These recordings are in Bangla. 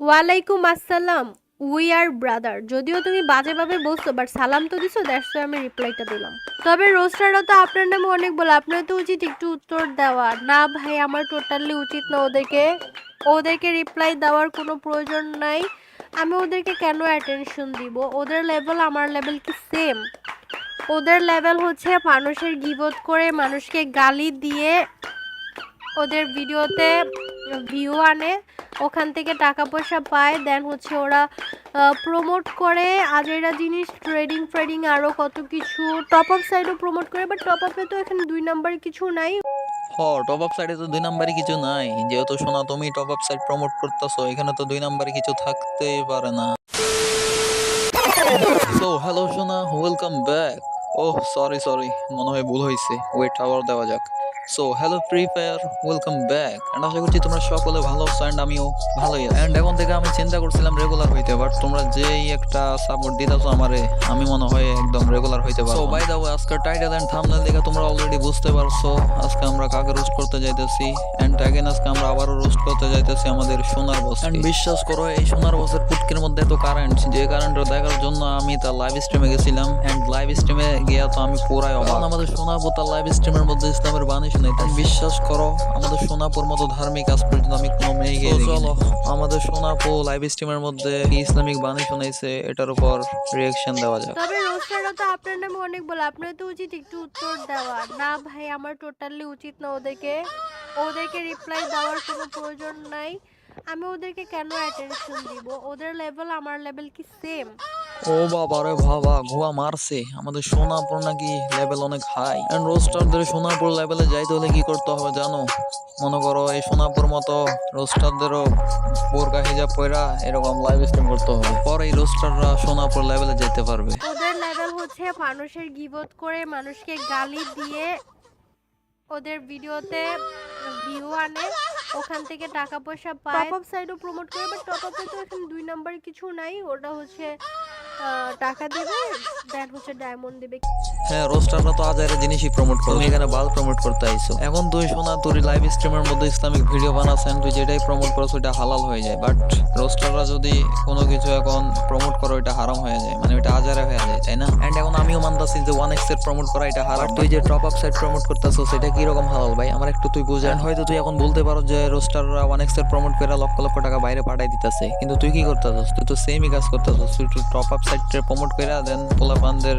ওয়ালাইকুম আসসালাম। We are brother. যদিও তুমি বাজেভাবে বলছো বাট সালাম তো দিছো, দ্যাটস আমি রিপ্লাইটা দিলাম। তবে রোস্টাররা তো আপনার নামে অনেক বলে, আপনার তো উচিত একটু উত্তর দেওয়া। না ভাই, আমার টোটালি উচিত না ওদেরকে রিপ্লাই দেওয়ার কোনো প্রয়োজন নাই। আমি ওদেরকে কেন অ্যাটেনশন দিব? ওদের লেভেল আমার লেভেল কি সেম? ওদের লেভেল হচ্ছে মানুষের গিবত করে, মানুষকে গালি দিয়ে ওদের ভিডিওতে ভিউ আনে, ওখান থেকে টাকা পয়সা পায়, দেন হচ্ছে ওরা প্রমোট করে আজেরা জিনিস, ট্রেডিং আরও কত কিছু। টপ আপ সাইডও প্রমোট করে, বাট টপ আপে তো এখানে 2 নাম্বারে কিছু নাই। টপ আপ সাইডে তো 2 নাম্বারে কিছু নাই। যেহেতু শোনা তুমি টপ আপ সাইড প্রমোট করতেছো, এখানে তো 2 নাম্বারে কিছু থাকতেই পারে না। সো হ্যালো শোনা, ওয়েলকাম ব্যাক। ওহ সরি, মনে হয় ভুল হয়েছে। ওয়েট আবার দেওয়া যাক। So hello Free Fire, welcome back. And আশা করছি তোমরা সকলে ভালো আছো অ্যান্ড আমিও ভালোই আছি। অ্যান্ড এখন থেকে আমি চিন্তা করছিলাম রেগুলার হইতে, বাট তোমরা যেই একটা সাপোর্ট দিতেছো আমারে, আমি মনে হয় একদম রেগুলার হইতে পারবো। সো বাই দ্য ওয়ে, আজকে টাইটেল এন্ড থাম্বনেল দেখে তোমরা অলরেডি বুঝতে পারছো আজকে আমরা কাকে রোস্ট করতে যাইতেছি। অ্যান্ড অ্যাগেন আজকে আমরা আবারও রোস্ট করতে যাইতেছি আমাদের সোনার বস। অ্যান্ড বিশ্বাস করো, এই সোনার বসের পুটকির মধ্যে এত কারেন্ট, যে কারেন্টটা দেখার জন্য আমি তার লাইভ স্ট্রিমে গেছিলাম। অ্যান্ড লাইভ স্ট্রিমে গিয়া তো আমি পুরাই অবাক। আমাদের সোনাপুর তার লাইভ স্ট্রিমের মধ্যে ইসলামের বাণী শুনাইতে। বিশ্বাস করো, আমাদের সোনাপুর মতো ধার্মিক আজ পর্যন্ত আমি কোনো মেয়েকে চলো আমাদের সোনাপুর লাইভ স্ট্রিমের মধ্যে ইসলামিক বাণী শুনাইছে, এটার উপর রিয়াকশন দেওয়া যাক। তবে রোস্টাররা তো আপনার নামে অনেক বলে, আপনার তো উচিত একটু উত্তর দেওয়া। না ভাই, আমার টোটালি উচিত না ওদেরকে রিপ্লাই দেওয়ার কোনো প্রয়োজন নাই। আমি ওদেরকে কেন অ্যাটেনশন দিব? ওদের লেভেল আমার লেভেল কি সেম? ও বাবা রে বাবা, ঘুয়া মারছে। আমাদের সোনাপুর নাকি লেভেল অনেক হাই। এন্ড রোস্টারদের সোনাপুর লেভেলে যাইতে হলে কি করতে হবে জানো? মনে করো এই সোনাপুর মতো রোস্টারদেরও বোরকা হিজাব পয়রা এরকম লাইভ স্ট্রিম করতে হবে, পরে এই রোস্টাররা সোনাপুর লেভেলে যেতে পারবে। ওদের লেভেল হচ্ছে মানুষের গিবত করে, মানুষকে গালি দিয়ে ওদের ভিডিওতে ভিউ আনে, ওখান থেকে টাকা পয়সা পায়। টপ আপ সাইডও প্রমোট করে, বাট টপ আপে তো এখানে 2 নাম্বারে কিছু নাই। ওটা হচ্ছে টাকা দেবে, দেন হচ্ছে ডায়মন্ড দেবে। হ্যাঁ, রোস্টাররা তো আজাইরা জিনিসই প্রমোট করে, তুমি এখানে বাল প্রমোট করতে আইছো। এখন তুই শোনা, তোর লাইভ স্ট্রিমের মধ্যে ইসলামিক ভিডিও বানাচ্ছেন, তুই যেটাই প্রমোট করছো ওইটা হালাল হয়ে যায়। বাট রোস্টাররা যদি কোনো কিছু এখন প্রমোট করো, ওইটা হারাম হয়ে যায়, মানে ওইটা আজারা হয়ে যায়, তাই না? এন্ড এখন আমিও মানতাছি যে 1x এর প্রমোট করা এটা হারাম। তুই যে টপ আপ সাইড প্রমোট করতেছো সেটা কি রকম হালাল ভাই? আমার একটু তুই বুঝেন। হয়তো তুই এখন বলতে পারো যে রোস্টাররা 1x এর প্রমোট করে লক্ষ লক্ষ টাকা বাইরে পাঠাই দিতেছে, কিন্তু তুই কি করতেছস? তুই তো সেমই কাজ করতেছস। তুই টপ আপ সাইড প্রমোট করে দেন পোলাপানদের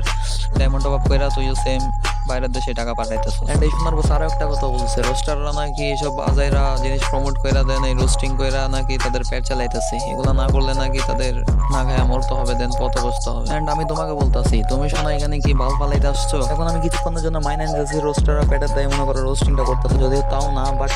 ডায়মন্ড টপ আপ করে তুইও সেম বাইরের দেশে টাকা পাঠাইতেছ। এন্ড এই শোনার বস আরো একটা কথা বলছে, রোস্টাররা নাকি এসব আজাইরা জিনিস প্রমোট কইরা দেন, এই রোস্টিং কইরা নাকি তাদের পেট চালাইতেছে। এগুলা না করলে নাকি তাদের না খায়া মরতে হবে, দেন পথ বসতে হবে। এন্ড আমি তোমাকে বলতাছি, তুমি শোনা এখানে কি বাল ফালাইতে আসছো? এখন আমি কিছুক্ষণের জন্য মাইনা নিতেছি, রোস্টাররা পেটের দায় মনে করো রোস্টিংটা করতেছে, যদিও তাও না, বাট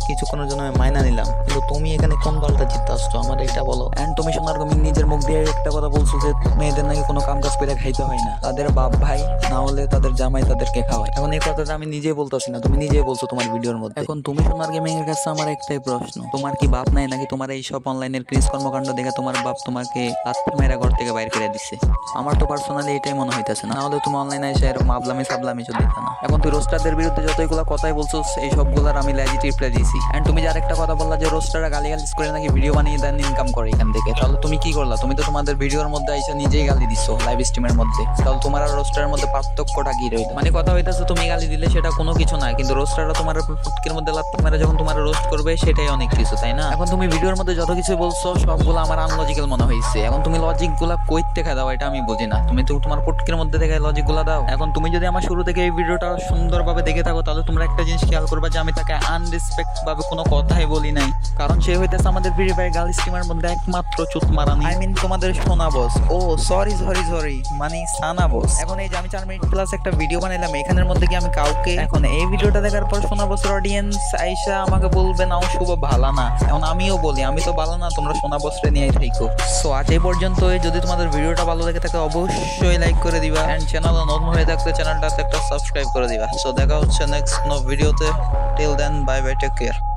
কিছুক্ষণের জন্য আমি মাইনা নিলাম। কিন্তু তুমি এখানে কোন বালটা জিততে আসছো আমার এটা বলো। এন্ড তুমি শোনার তুমি নিজের মুখ দিয়ে একটা কথা বলছো যে মেয়েদের নাকি কোনো কাম কাজ করে খাইতে হয় না, তাদের বাপ ভাই না হলে তাদের জামাই তাদেরকে খাওয়ায়। এখন এই কথাটা আমি নিজেই বলতেছি না, তুমি নিজেই বলছো তোমার ভিডিওর মধ্যে। এখন তুমি সোনার গেমিং এর কাছে আমার একটাই প্রশ্ন, তোমার কি বাপ নাই নাকি? তোমার এই সব অনলাইনের ক্রিজ কর্মকাণ্ড দেখে তোমার বাপ তোমাকে লাথি মেরা ঘর থেকে বাইর করে দিচ্ছে? আমার তো পার্সোনালি এটাই মনে হইতেছে না, হলে তুমি অনলাইনে এসে এরকম আবলামি সাবলামি যদি দিতে না। এখন তুই রোস্টারদের বিরুদ্ধে যতগুলো কথাই বলছো এই সবগুলার আমি লেজিট রিপ্লাই দিয়েছি। এন্ড তুমি যে আরেকটা কথা বললা যে রোস্টাররা গালিগালিজ করে নাকি ভিডিও বানিয়ে দেন ইনকাম করে এখান থেকে, তাহলে তুমি কি করলা? তুমি তো তোমাদের ভিডিওর মধ্যে আইসা নিজেই গালি দিছো লাইভ স্ট্রিমের মধ্যে, তাহলে তোমার আর রোস্টারের মধ্যে পার্থক্যটা কি রইল? মানে কথা হইতাছে তুমি গালি দিলে সেটা কোনো কিছু না, কিন্তু রোস্টাররা তোমার ফুটকির মধ্যে লাত্তি মেরে যখন তোমার রোস্ট করবে সেটাই অনেক কিছু, তাই না? এখন তুমি ভিডিওর মধ্যে যত কিছু বলছো সবগুলো আমার আনলজিক্যাল মনে হয়েছে। এখন তুমি লজিক গুলা কই থেকে দাও এটা আমি বুঝি না। তুমি তো তোমার ফুটকির মধ্যে থেকে লজিক গুলা দাও। এখন তুমি যদি আমার শুরু থেকে এই ভিডিওটা সুন্দরভাবে দেখে থাকো, তাহলে তোমরা একটা জিনিস খেয়াল করবা যে আমি তাকে আনরেসপেক্ট ভাবে কোনো কথাই বলি নাই, কারণ সে হইতেছে আমাদের ফ্রি ফায়ার গার্ল স্ট্রিমের মধ্যে একমাত্র চুত মারানি। আই মিন তোমাদের সোনা বস। ও সরি মানে সানা বস। এখন এই যে আমি 4 মিনিট প্লাস একটা ভিডিও বানাইলাম, এখানের মধ্যে কি আমি কাউকে, এখন এই ভিডিওটা দেখার পর সোনা বসের অডিয়েন্স আইসা আমাকে বলবে নাও শুভ ভালো না। এখন আমিও বলি আমি তো ভালো না, তোমরা সোনা বসরে নিয়ে থাকো। সো আজ এই পর্যন্ত। যদি তোমাদের ভিডিওটা ভালো লেগে থাকে অবশ্যই লাইক করে দিবা, এন্ড চ্যানেল নতুন হয়ে থাকলে চ্যানেলটাতে একটা সাবস্ক্রাইব করে দিবা। সো দেখা হচ্ছে নেক্সট কোনো ভিডিওতে। Till then bye bye, take care.